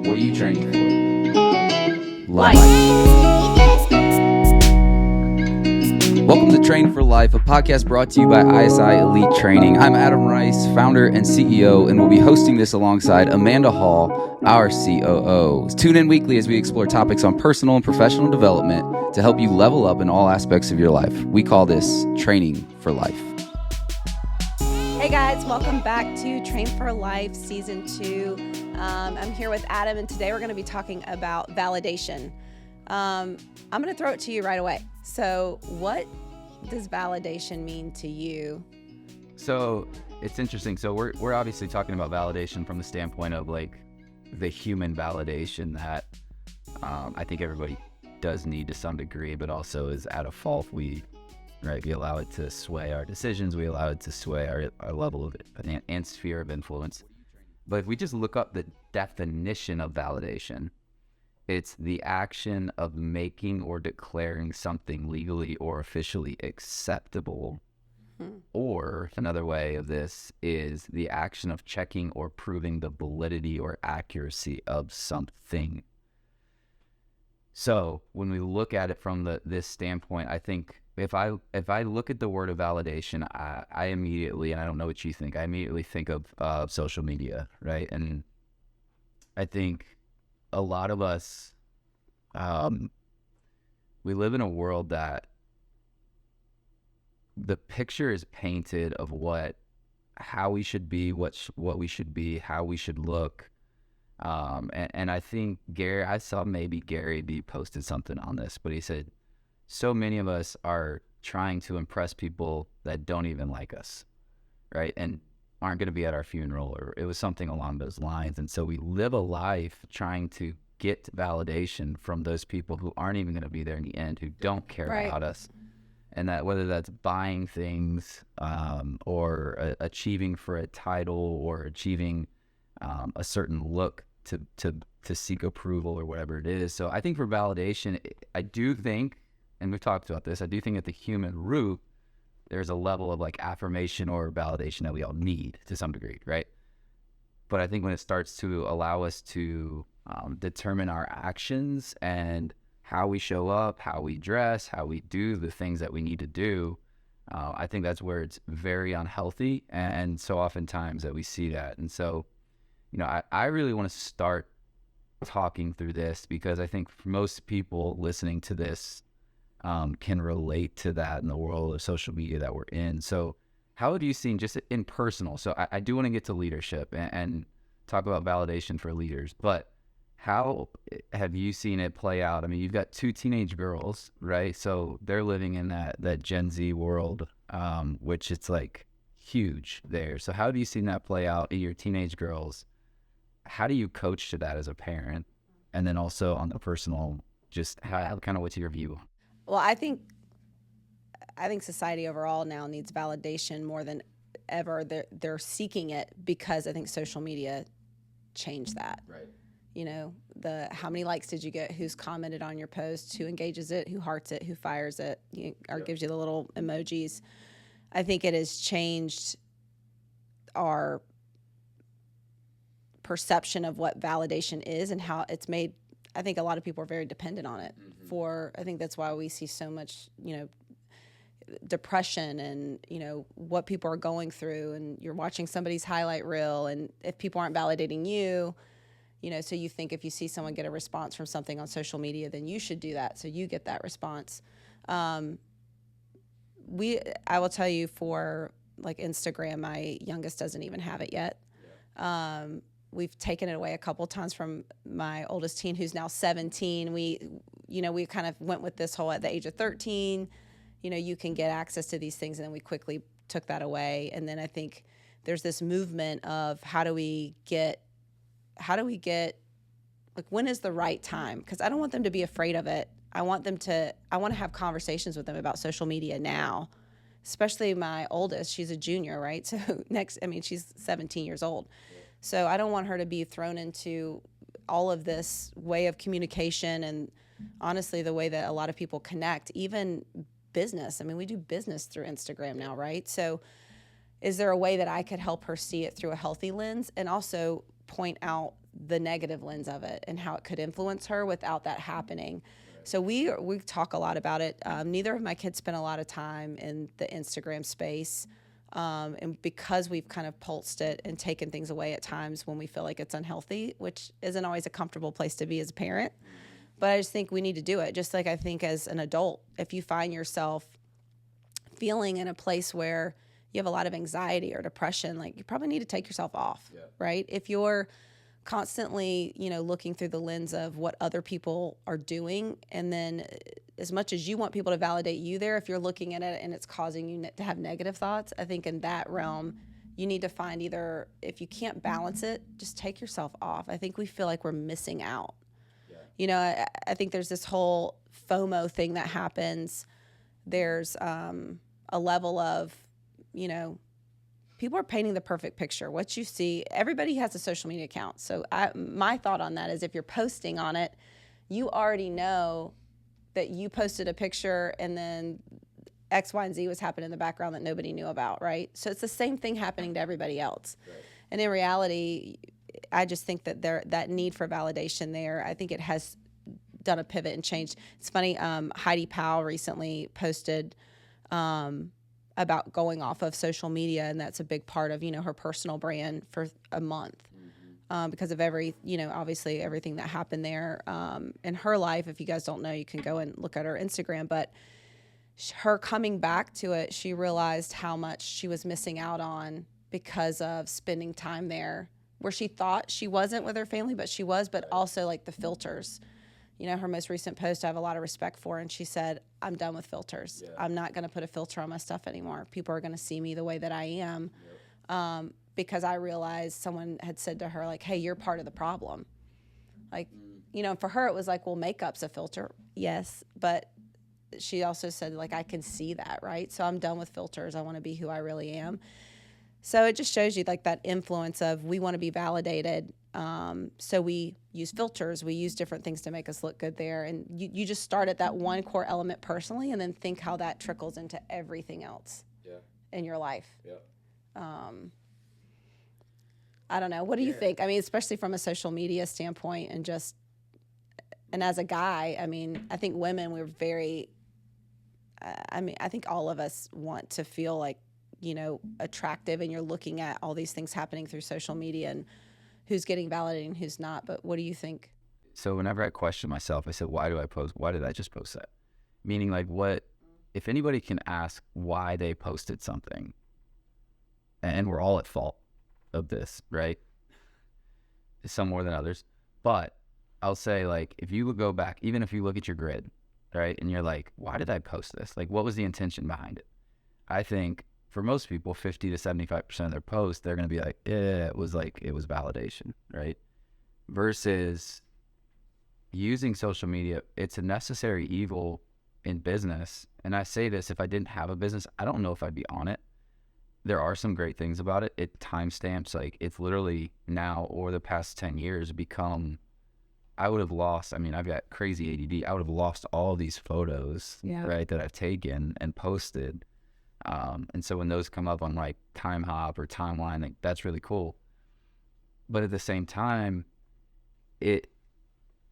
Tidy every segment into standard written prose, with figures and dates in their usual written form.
What are you training for? Life. Welcome to Train for Life, a podcast brought to you by ISI Elite Training. I'm Adam Rice, founder and CEO, and we'll be hosting this alongside Amanda Hall, our COO. Tune in weekly as we explore topics on personal and professional development to help you level up in all aspects of your life. We call this Training for Life. Hey guys, welcome back to Train for Life Season 2. I'm here with Adam, and today we're going to be talking about validation. I'm going to throw it to you right away. So what does validation mean to you? So it's interesting. So we're obviously talking about validation from the standpoint of like the human validation that I think everybody does need to some degree, but also is at a fault. We allow it to sway our decisions. We allow it to sway our level of it and sphere of influence. But if we just look up the definition of validation, it's the action of making or declaring something legally or officially acceptable. Or another way of this is the action of checking or proving the validity or accuracy of something. So when we look at it from this standpoint, I think if I look at the word of validation, I immediately, and I don't know what you think, I immediately think of social media, right? And I think a lot of us, we live in a world that the picture is painted of how we should be, what we should be, how we should look. And I think I saw maybe Gary B posted something on this, but he said, so many of us are trying to impress people that don't even like us, right? And aren't going to be at our funeral, or it was something along those lines. And so we live a life trying to get validation from those people who aren't even going to be there in the end, who don't care about us. And that whether that's buying things or achieving for a title or achieving a certain look to seek approval or whatever it is. So I think for validation, I do think, and we've talked about this, I do think at the human root, there's a level of like affirmation or validation that we all need to some degree, right? But I think when it starts to allow us to determine our actions and how we show up, how we dress, how we do the things that we need to do, I think that's where it's very unhealthy. And so oftentimes that we see that. And so, I really want to start talking through this because I think for most people listening to this can relate to that in the world of social media that we're in. So how have you seen, just in personal, so I do want to get to leadership and talk about validation for leaders, but how have you seen it play out? I mean, you've got two teenage girls, right? So they're living in that Gen Z world, which it's like huge there. So how have you seen that play out in your teenage girls? How do you coach to that as a parent? And then also on the personal, just how kind of what's your view? Well, I think society overall now needs validation more than ever. They're seeking it because I think social media changed that. Right. How many likes did you get? Who's commented on your post? Who engages it? Who hearts it? Who fires it? Or gives you the little emojis? I think it has changed our perception of what validation is and how it's made. I think a lot of people are very dependent on it. I think that's why we see so much, depression and, what people are going through, and you're watching somebody's highlight reel, and if people aren't validating you, so you think if you see someone get a response from something on social media, then you should do that. So you get that response. I will tell you, for like Instagram, my youngest doesn't even have it yet. We've taken it away a couple times from my oldest teen, who's now 17. We kind of went with this whole, at the age of 13, you can get access to these things. And then we quickly took that away. And then I think there's this movement of how do we get, like, when is the right time? Because I don't want them to be afraid of it. I want to have conversations with them about social media now, especially my oldest. She's a junior, right? So she's 17 years old. So I don't want her to be thrown into all of this way of communication and honestly the way that a lot of people connect, even business. I mean, we do business through Instagram now, right? So is there a way that I could help her see it through a healthy lens and also point out the negative lens of it and how it could influence her without that happening. So we talk a lot about it. Neither of my kids spend a lot of time in the Instagram space. And because we've kind of pulsed it and taken things away at times when we feel like it's unhealthy, which isn't always a comfortable place to be as a parent. But I just think we need to do it. Just like I think as an adult, if you find yourself feeling in a place where you have a lot of anxiety or depression, like you probably need to take yourself off, right? If you're constantly, looking through the lens of what other people are doing, and then as much as you want people to validate you there, if you're looking at it and it's causing you to have negative thoughts, I think in that realm, you need to find either, if you can't balance it, just take yourself off. I think we feel like we're missing out. I think there's this whole FOMO thing that happens. There's a level of, people are painting the perfect picture. What you see, everybody has a social media account. So my thought on that is if you're posting on it, you already know that you posted a picture and then X, Y, and Z was happening in the background that nobody knew about, right? So it's the same thing happening to everybody else. Right. And in reality, I just think that that need for validation there, I think it has done a pivot and changed. It's funny, Heidi Powell recently posted about going off of social media, and that's a big part of, her personal brand for a month. Because of obviously everything that happened there in her life. If you guys don't know, you can go and look at her Instagram. But her coming back to it, she realized how much she was missing out on because of spending time there where she thought she wasn't with her family, but she was, but also like the filters. Her most recent post I have a lot of respect for, and she said, I'm done with filters. Yeah. I'm not going to put a filter on my stuff anymore. People are going to see me the way that I am. Yep. Because I realized someone had said to her, like, hey, you're part of the problem. Like, for her, it was like, well, makeup's a filter. Yes. But she also said, like, I can see that, right? So I'm done with filters. I want to be who I really am. So it just shows you, like, that influence of we want to be validated. So we use filters. We use different things to make us look good there. And you just start at that one core element personally and then think how that trickles into everything else in your life. Yeah. I don't know. What do you think? I mean, especially from a social media standpoint and as a guy, I mean, I think women, we're very, I think all of us want to feel like, attractive, and you're looking at all these things happening through social media and who's getting validated and who's not. But what do you think? So whenever I question myself, I said, why did I just post that? Meaning, like, if anybody can ask why they posted something, and we're all at fault of this, right? Some more than others. But I'll say, like, if you would go back, even if you look at your grid, right, and you're like, why did I post this? Like, what was the intention behind it? I think for most people, 50 to 75% of their posts, they're going to be like, it was validation, right? Versus using social media, it's a necessary evil in business. And I say this, if I didn't have a business, I don't know if I'd be on it. There are some great things about it. It timestamps, like, it's literally now or the past 10 years become, I would have lost, I mean, I've got crazy ADD. I would have lost all these photos, right, that I've taken and posted. And so when those come up on like Time Hop or Timeline, like, that's really cool. But at the same time,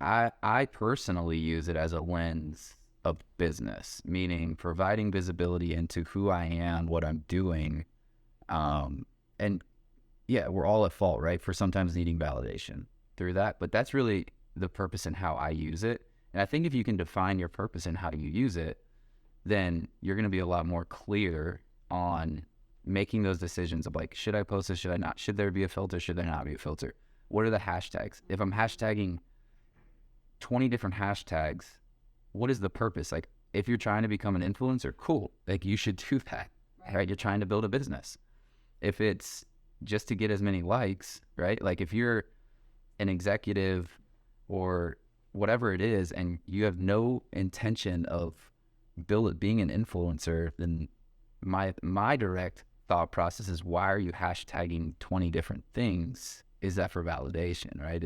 I personally use it as a lens of business, meaning providing visibility into who I am, what I'm doing. And yeah, we're all at fault, right, for sometimes needing validation through that. But that's really the purpose and how I use it. And I think if you can define your purpose and how you use it, then you're going to be a lot more clear on making those decisions of, like, should I post this, should I not? Should there be a filter, should there not be a filter? What are the hashtags? If I'm hashtagging 20 different hashtags, what is the purpose? Like, if you're trying to become an influencer, cool. Like, you should do that, right? You're trying to build a business. If it's just to get as many likes, right? Like, if you're an executive or whatever it is, and you have no intention of being an influencer, then my direct thought process is, why are you hashtagging 20 different things? Is that for validation, right?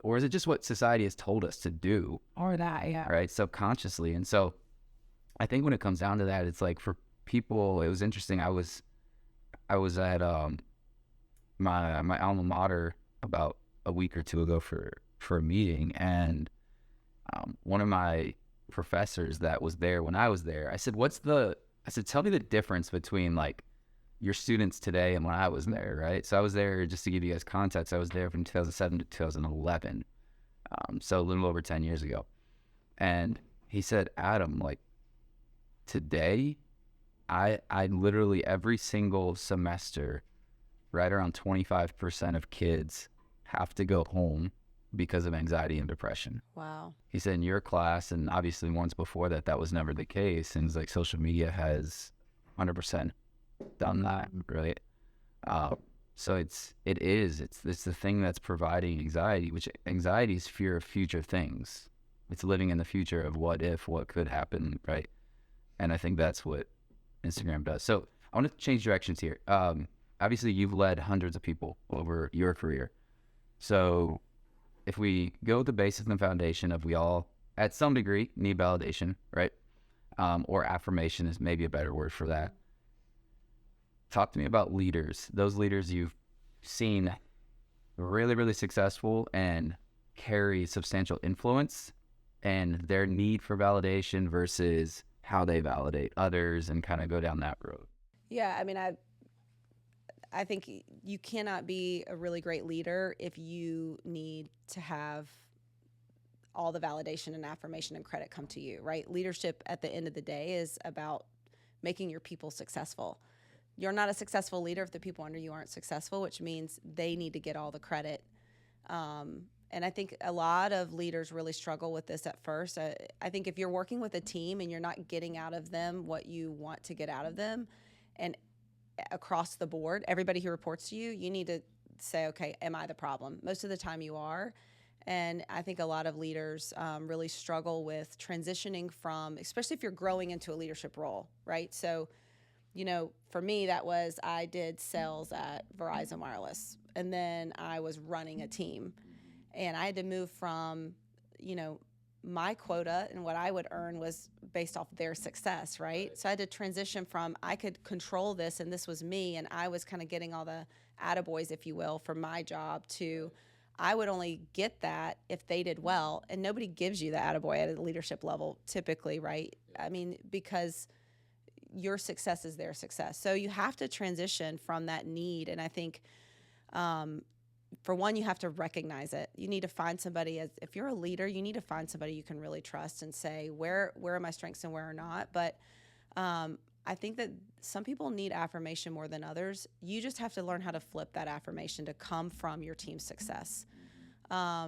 Or is it just what society has told us to do? Or that, yeah. Right, subconsciously. And so I think when it comes down to that, it's like, for people, it was interesting. I was at my alma mater about a week or two ago for a meeting, and one of my professors that was there when I was there, I said, tell me the difference between like your students today and when I was there, right? So I was there, just to give you guys context, I was there from 2007 to 2011, so a little over 10 years ago. And he said, Adam, like today, I literally every single semester, right around 25% of kids have to go home because of anxiety and depression. Wow. He said in your class, and obviously once before that, that was never the case. And it's like social media has 100% done that, right? So it's the thing that's providing anxiety, which anxiety is fear of future things. It's living in the future of what if, what could happen, right? And I think that's what Instagram does. So I want to change directions here. Obviously, you've led hundreds of people over your career. So if we go with the basis and the foundation of we all, at some degree, need validation, right? Or affirmation is maybe a better word for that. Talk to me about leaders, those leaders you've seen really, really successful and carry substantial influence, and their need for validation versus how they validate others, and kind of go down that road. Yeah, I mean, I think you cannot be a really great leader if you need to have all the validation and affirmation and credit come to you, right? Leadership at the end of the day is about making your people successful. You're not a successful leader if the people under you aren't successful, which means they need to get all the credit. And I think a lot of leaders really struggle with this at first. I think if you're working with a team and you're not getting out of them what you want to get out of them, and across the board, everybody who reports to you, you need to say, okay, am I the problem? Most of the time you are. And I think a lot of leaders really struggle with transitioning from, especially if you're growing into a leadership role, right? So, you know, for me, that was, I did sales at Verizon Wireless, and then I was running a team. And I had to move from, you know, my quota and what I would earn was based off their success, right? So I had to transition from, I could control this and this was me, and I was kind of getting all the attaboys, if you will, for my job, to I would only get that if they did well. And nobody gives you the attaboy at a leadership level typically, right? I mean, because your success is their success. So you have to transition from that need. And I think, for one, you have to recognize it. You need to find somebody, if you're a leader, you need to find somebody you can really trust and say, where are my strengths and where are not. But I think that some people need affirmation more than others. You just have to learn how to flip that affirmation to come from your team's success. I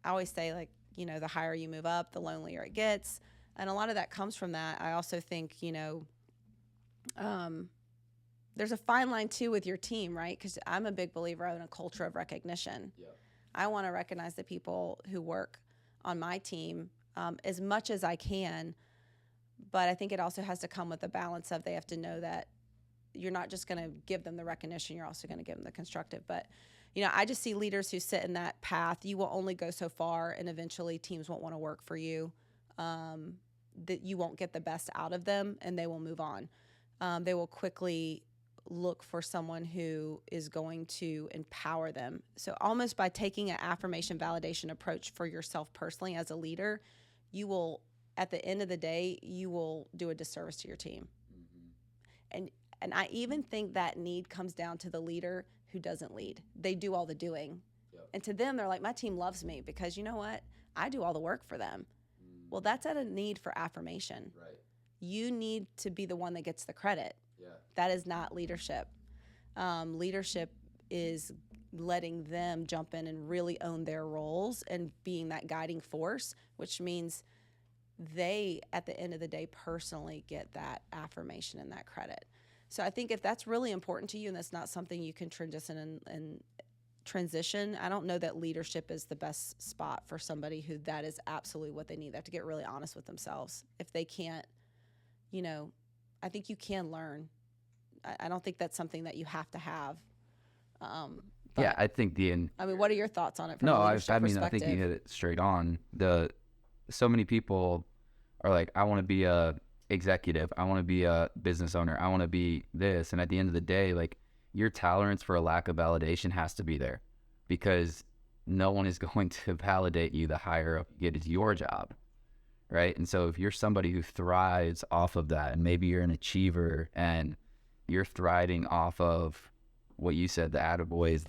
always say, like, you know, the higher you move up, the lonelier it gets. And a lot of that comes from that. I also think, you know, there's a fine line too with your team, right? Because I'm a big believer in a culture of recognition. Yeah. I want to recognize the people who work on my team as much as I can, but I think it also has to come with a balance of, they have to know that you're not just going to give them the recognition, you're also going to give them the constructive. But, you know, I just see leaders who sit in that path. You will only go so far, and eventually teams won't want to work for you, that you won't get the best out of them, and they will move on. They will quickly look for someone who is going to empower them. So almost by taking an affirmation validation approach for yourself personally as a leader, you will, at the end of the day, you will do a disservice to your team. Mm-hmm. And I even think that need comes down to the leader who doesn't lead. They do all the doing. Yep. And to them, they're like, my team loves me because, you know what? I do all the work for them. Mm. Well, that's at a need for affirmation. Right. You need to be the one that gets the credit. Yeah. That is not leadership. Leadership is letting them jump in and really own their roles and being that guiding force, which means they, at the end of the day, personally get that affirmation and that credit. So I think if that's really important to you and that's not something you can transition and transition, I don't know that leadership is the best spot for somebody who that is absolutely what they need. They have to get really honest with themselves. If they can't, you know, I think you can learn. I don't think that's something that you have to have. Yeah, I think I mean, what are your thoughts on it from no, a leadership I mean, perspective? I think you hit it straight on. So many people are like, I want to be a executive. I want to be a business owner. I want to be this. And at the end of the day, like, your tolerance for a lack of validation has to be there, because no one is going to validate you the higher up you get is your job, right? And so if you're somebody who thrives off of that, and maybe you're an achiever and you're thriving off of what you said, the attaboys,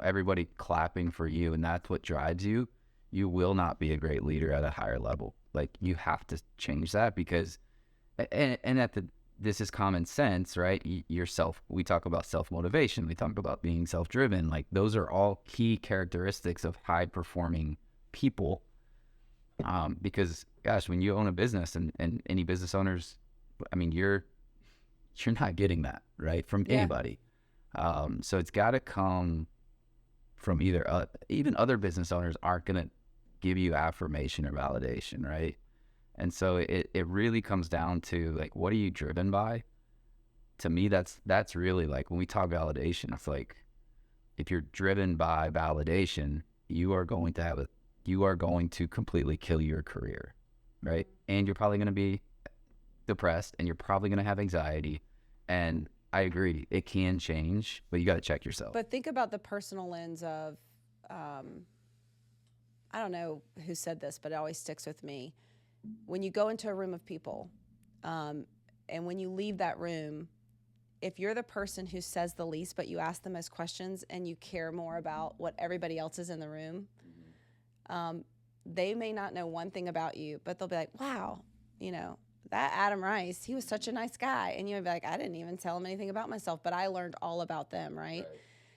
everybody clapping for you, and that's what drives you, you will not be a great leader at a higher level. Like, you have to change that, because, this is common sense, right? We talk about self-motivation, we talk about being self-driven. Like, those are all key characteristics of high-performing people. Because, gosh, when you own a business, and any business owners, I mean, you're not getting that, right, from anybody. So it's got to come from either, even other business owners aren't going to give you affirmation or validation, right? And so it really comes down to, like, what are you driven by? To me, that's really, like, when we talk validation, it's like, if you're driven by validation, you are going to completely kill your career, right? And you're probably going to be depressed, and you're probably going to have anxiety. And I agree, it can change, but you got to check yourself. But think about the personal lens of, I don't know who said this, but it always sticks with me. When you go into a room of people, and when you leave that room, if you're the person who says the least, but you ask the most questions and you care more about what everybody else is in the room, they may not know one thing about you, but they'll be like, wow, that Adam Rice, he was such a nice guy. And you'll be like, I didn't even tell him anything about myself, but I learned all about them, right?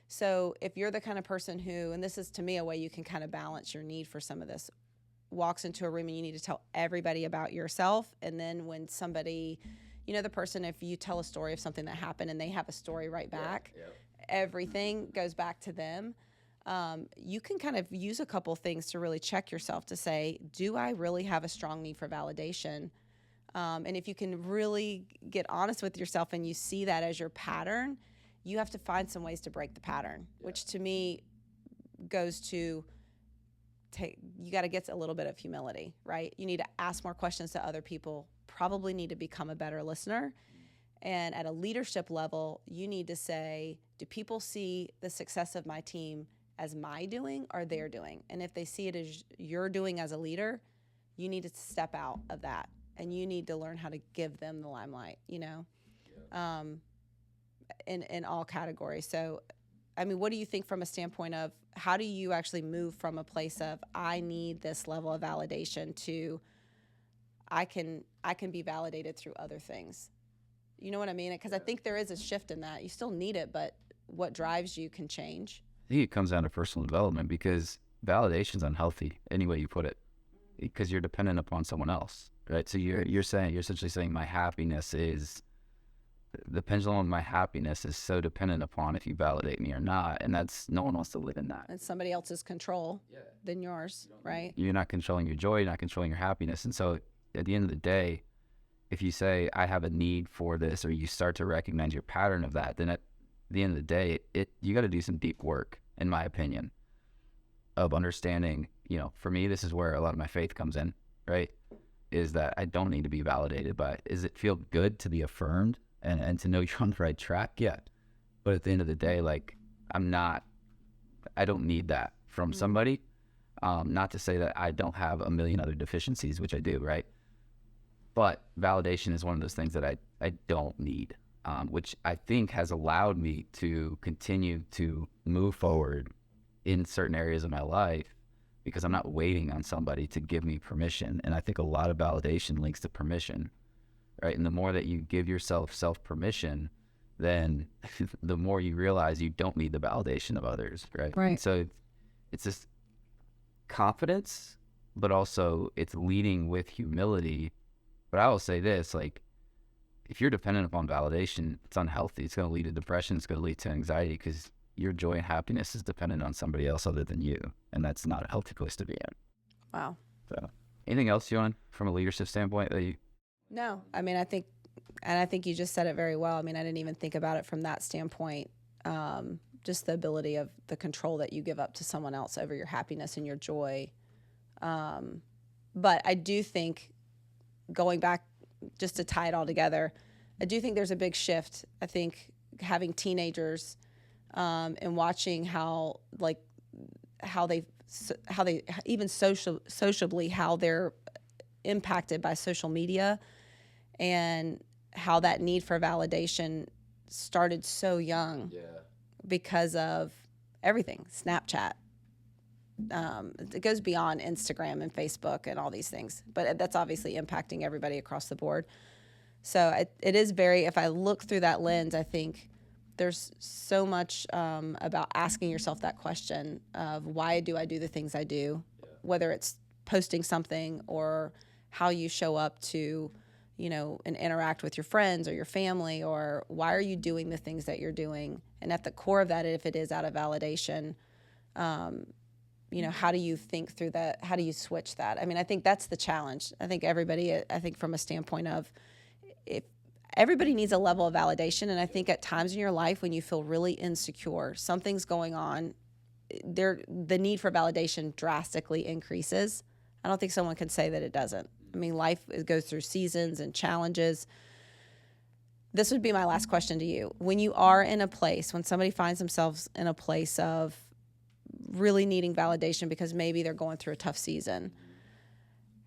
So if you're the kind of person who, and this is to me a way you can kind of balance your need for some of this, walks into a room and you need to tell everybody about yourself. And then when somebody, the person, if you tell a story of something that happened and they have a story right back, everything goes back to them. You can kind of use a couple things to really check yourself to say, do I really have a strong need for validation? And if you can really get honest with yourself and you see that as your pattern, you have to find some ways to break the pattern, which to me goes to you got to get a little bit of humility, right? You need to ask more questions to other people, probably need to become a better listener. And at a leadership level, you need to say, do people see the success of my team as my doing or their doing? And if they see it as your doing as a leader, you need to step out of that. And you need to learn how to give them the limelight, in all categories. So, I mean, what do you think from a standpoint of how do you actually move from a place of I need this level of validation to I can be validated through other things? You know what I mean? Because I think there is a shift in that. You still need it, but what drives you can change. I think it comes down to personal development, because validation's unhealthy any way you put it, because you're dependent upon someone else. Right. So you're essentially saying the pendulum of my happiness is so dependent upon if you validate me or not. And no one wants to live in that. It's somebody else's control than yours, right? You're not controlling your joy, you're not controlling your happiness. And so at the end of the day, if you say, I have a need for this, or you start to recognize your pattern of that, then at the end of the day, you got to do some deep work, in my opinion, of understanding, for me, this is where a lot of my faith comes in, right? Is that I don't need to be validated by it. Does it feel good to be affirmed and to know you're on the right track? Yeah. But at the end of the day, like, I don't need that from somebody. Not to say that I don't have a million other deficiencies, which I do, right? But validation is one of those things that I don't need, which I think has allowed me to continue to move forward in certain areas of my life, because I'm not waiting on somebody to give me permission. And I think a lot of validation links to permission, right? And the more that you give yourself self-permission, then the more you realize you don't need the validation of others, right? Right. So it's this confidence, but also it's leading with humility. But I will say this, like, if you're dependent upon validation, it's unhealthy. It's going to lead to depression. It's going to lead to anxiety, because your joy and happiness is dependent on somebody else other than you. And that's not a healthy place to be in. Wow. So anything else, Joanne, from a leadership standpoint that you... No, I mean, I think you just said it very well. I mean, I didn't even think about it from that standpoint. Just the ability of the control that you give up to someone else over your happiness and your joy. But I do think, going back just to tie it all together, I do think there's a big shift. I think having teenagers, and watching how they even sociably how they're impacted by social media, and how that need for validation started so young because of everything, Snapchat. It goes beyond Instagram and Facebook and all these things, but that's obviously impacting everybody across the board. So it is very, if I look through that lens, I think there's so much about asking yourself that question of why do I do the things I do, whether it's posting something or how you show up to, and interact with your friends or your family, or why are you doing the things that you're doing? And at the core of that, if it is out of validation, how do you think through that? How do you switch that? I mean, I think that's the challenge. I think from a standpoint of, if everybody needs a level of validation, and I think at times in your life when you feel really insecure, something's going on, the need for validation drastically increases. I don't think someone can say that it doesn't. I mean, life goes through seasons and challenges. This would be my last question to you. When you are in a place, when somebody finds themselves in a place of really needing validation because maybe they're going through a tough season,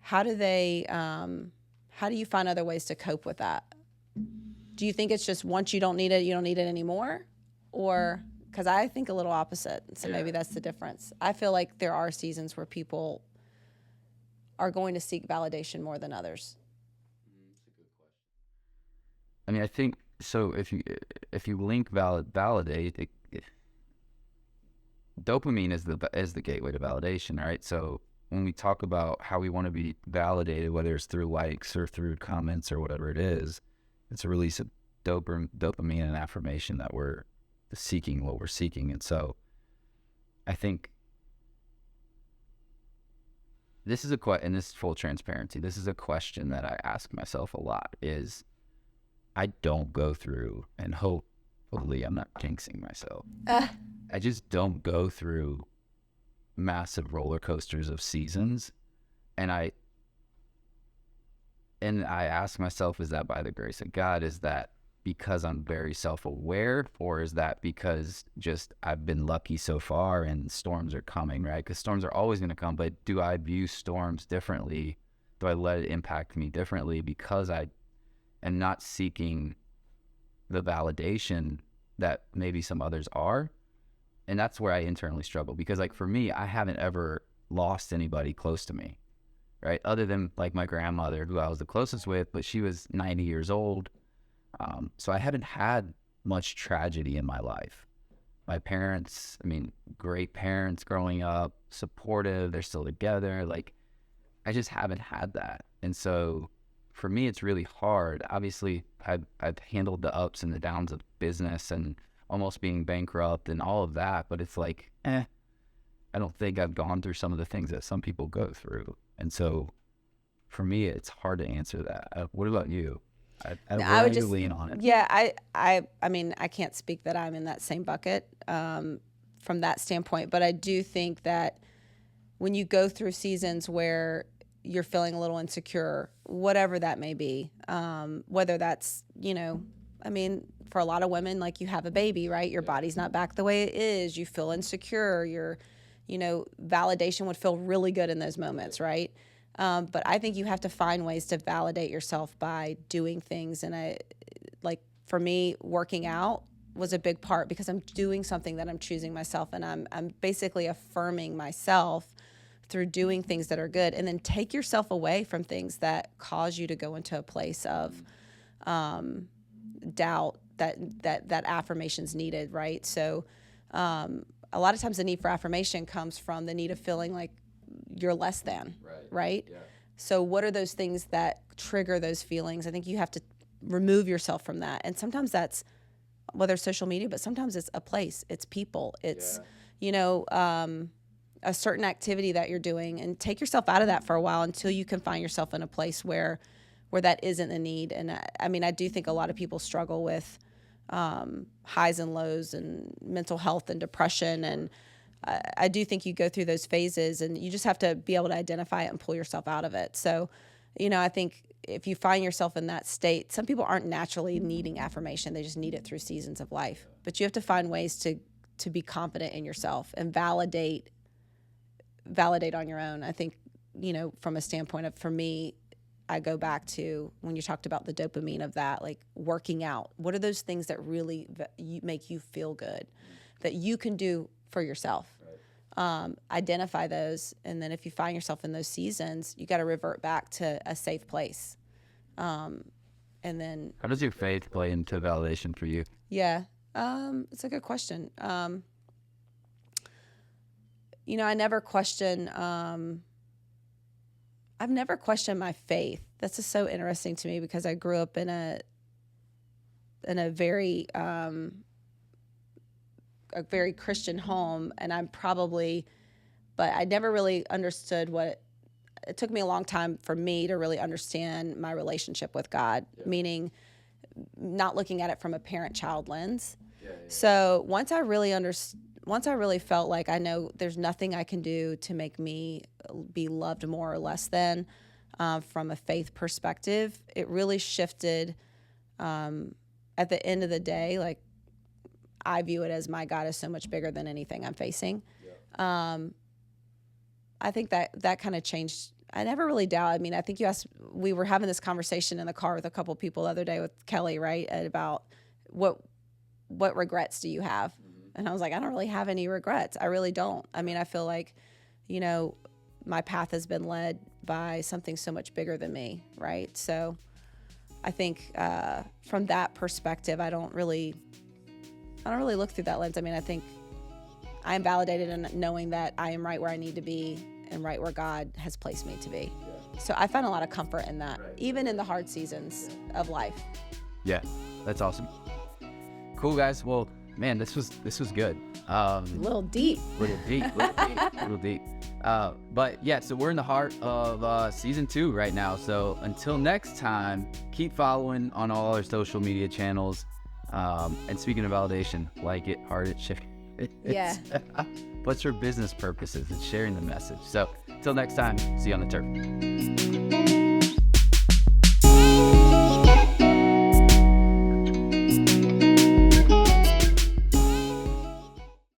how do you find other ways to cope with that? Do you think it's just once you don't need it, you don't need it anymore? Or, because I think a little opposite, so maybe that's the difference. I feel like there are seasons where people are going to seek validation more than others. That's a good question. I mean, I think so. If you link validate, dopamine is the gateway to validation, right? So when we talk about how we want to be validated, whether it's through likes or through comments or whatever it is, it's a release of dopamine and affirmation that we're seeking what we're seeking. And so I think this is and this is full transparency, this is a question that I ask myself a lot, is I don't go through, and hopefully I'm not jinxing myself, I just don't go through massive roller coasters of seasons. And I ask myself, is that by the grace of God? Is that because I'm very self-aware, or is that because just I've been lucky so far and storms are coming, right? Because storms are always going to come, but do I view storms differently? Do I let it impact me differently because I am not seeking the validation that maybe some others are? And that's where I internally struggle, because like for me, I haven't ever lost anybody close to me, right? Other than like my grandmother, who I was the closest with, but she was 90 years old. So I haven't had much tragedy in my life. My parents, I mean, great parents growing up, supportive, they're still together. Like, I just haven't had that. And so for me, it's really hard. Obviously, I've handled the ups and the downs of business and almost being bankrupt and all of that, but it's like, I don't think I've gone through some of the things that some people go through. And so for me, it's hard to answer that. What about you? I would just lean on it. Yeah, I mean, I can't speak that I'm in that same bucket from that standpoint, but I do think that when you go through seasons where you're feeling a little insecure, whatever that may be, whether that's, I mean, for a lot of women, like you have a baby, right? Your body's not back the way it is. You feel insecure. Validation would feel really good in those moments, right? But I think you have to find ways to validate yourself by doing things. And for me, working out was a big part, because I'm doing something that I'm choosing myself, and I'm basically affirming myself through doing things that are good. And then take yourself away from things that cause you to go into a place of doubt that affirmation's needed, right? So a lot of times the need for affirmation comes from the need of feeling like you're less than, right? Yeah. So what are those things that trigger those feelings? I think you have to remove yourself from that. And sometimes that's, whether it's social media, but sometimes it's a place, it's people, it's, a certain activity that you're doing, and take yourself out of that for a while until you can find yourself in a place where that isn't a need. And I mean, I do think a lot of people struggle with highs and lows and mental health and depression. And I do think you go through those phases, and you just have to be able to identify it and pull yourself out of it. So, I think if you find yourself in that state, some people aren't naturally needing affirmation. They just need it through seasons of life. But you have to find ways to be confident in yourself and validate on your own. I think, from a standpoint of, for me, I go back to when you talked about the dopamine of that, like working out. What are those things that really make you feel good that you can do for yourself? Identify those. And then if you find yourself in those seasons, you got to revert back to a safe place. And then how does your faith play into validation for you? Yeah. It's a good question. I never question, I've never questioned my faith. That's just so interesting to me because I grew up in a very Christian home, and but I never really understood it took me a long time for me to really understand my relationship with God, meaning not looking at it from a parent-child lens. So once I really felt like I know there's nothing I can do to make me be loved more or less than, from a faith perspective, it really shifted. At the end of the day, like, I view it as my God is so much bigger than anything I'm facing. I think that kind of changed. I never really doubt. I mean, I think we were having this conversation in the car with a couple people the other day with Kelly, right? About what regrets do you have? And I was like, I don't really have any regrets. I really don't. I mean, I feel like, my path has been led by something so much bigger than me, right? So I think from that perspective, I don't really look through that lens. I mean, I think I'm validated in knowing that I am right where I need to be and right where God has placed me to be. So I find a lot of comfort in that, even in the hard seasons of life. Yeah, that's awesome. Cool, guys. Well, man, this was good. A little deep. Little deep. But yeah, so we're in the heart of season 2 right now. So until next time, keep following on all our social media channels. And speaking of validation, like it, heart it, share it. Yeah. What's your business purposes? It's sharing the message. So until next time, see you on the turf.